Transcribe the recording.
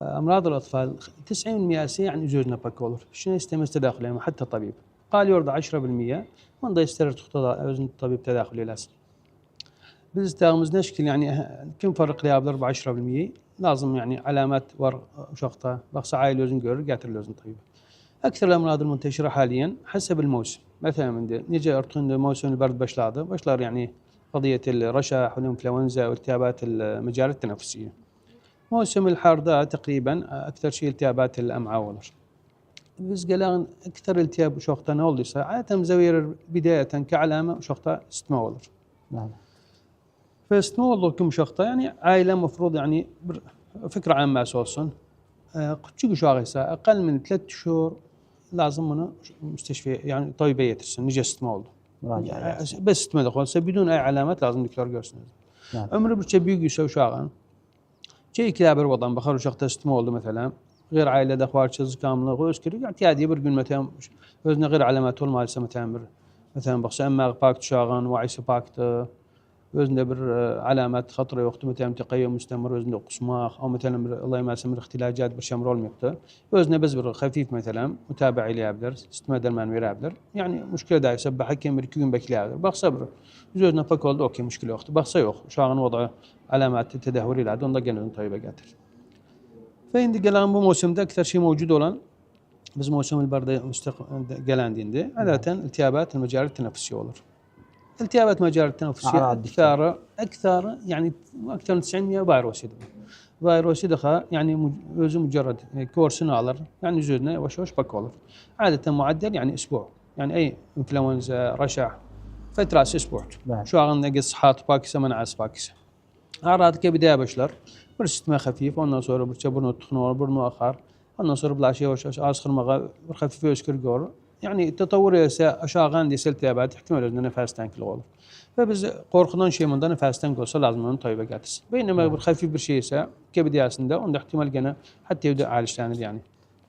امراض الاطفال 90% يعني زوجنا باكولر شنو يستمر تداخل حتى طبيب قال يرضى 10% من يستمر تخطى طبيب تداخلي لازم بس تاغمز نشكل يعني كم فرق لي ب 10% لازم يعني علامات وشقطه بخص عائل لوزن جور قاتل لوزن طبيب. اكثر الامراض المنتشره حاليا حسب الموسم مثلا من نجي ارتقن موسم البرد بشلار يعني قضيه الرشح والانفلونزا والتهابات المجال التنفسيه. موسم الحر ده تقريبا اكثر شيء التهابات الامعاء والرشح. بس قالان اكثر التهاب شوخته نولد عاده مزوير بدايه كعلامه شوخته ستمولر. نعم. فستمولر كم شوخته يعني عائله مفروض يعني فكره عامه اساسا قد شو اقل من 3 شهور لازم من مستشفى يعني طبيبيه نجي ستمولر. بس تمدخل بدون اي علامات لازم دكتور جوسن. نعم. عمره بتشبيق يسوي شاغن. شيء كلاب الوطن بخرج شخص ستمولر مثلا غير عائله دخوار شز كامله غوس كري اعتيادي برقن مثلا وزن غير علامات طول ما مثلا بخص اما باكت شاغن وعيس باكت وزن بر علامات خطره وقت مثلا تقيم مستمر وزن قسماخ او مثلا الله ما يسمى اختلاجات برشمرول مقطع وزن بس بر خفيف مثلا متابع لي ابدر استمدر من وير ابدر يعني مشكله دا يسبح حكم مركون بكلي ابدر بخصبر زوجنا فكول اوكي مشكله وقت بخصيوخ شاغن وضعه علامات التدهوري العدون ضقن طيبه قاتل فين دي قلان بموسم ده اكثر شيء موجود ولا بس موسم البرد قلان دي عاده التهابات المجال التنفسيه والله التهابات مجال التنفسيه اكثر يعني اكثر من 90% فيروس دخل يعني مجرد كورس نالر يعني زودنا وش باكولر عاده معدل يعني اسبوع يعني اي انفلونزا رشح فتره اسبوع شو عندنا قص حاط باكسه منعس باكسه اعراض كبدايه بشلر برستما خفيف والنصور برتبرنو تخنور برنو اخر النصور بلا شيء وش اسخر مغا خفيف يسكر جور يعني التطور اشاغان دي سلتابات احتمال ان نفس تانك الغول فبز قورخدان شيء من نفس تانك وصل لازم من طيبه قاتس بينما بالخفيف برشيسه كبدايه سنده وعنده احتمال جنا حتى يبدا عالج ثاني يعني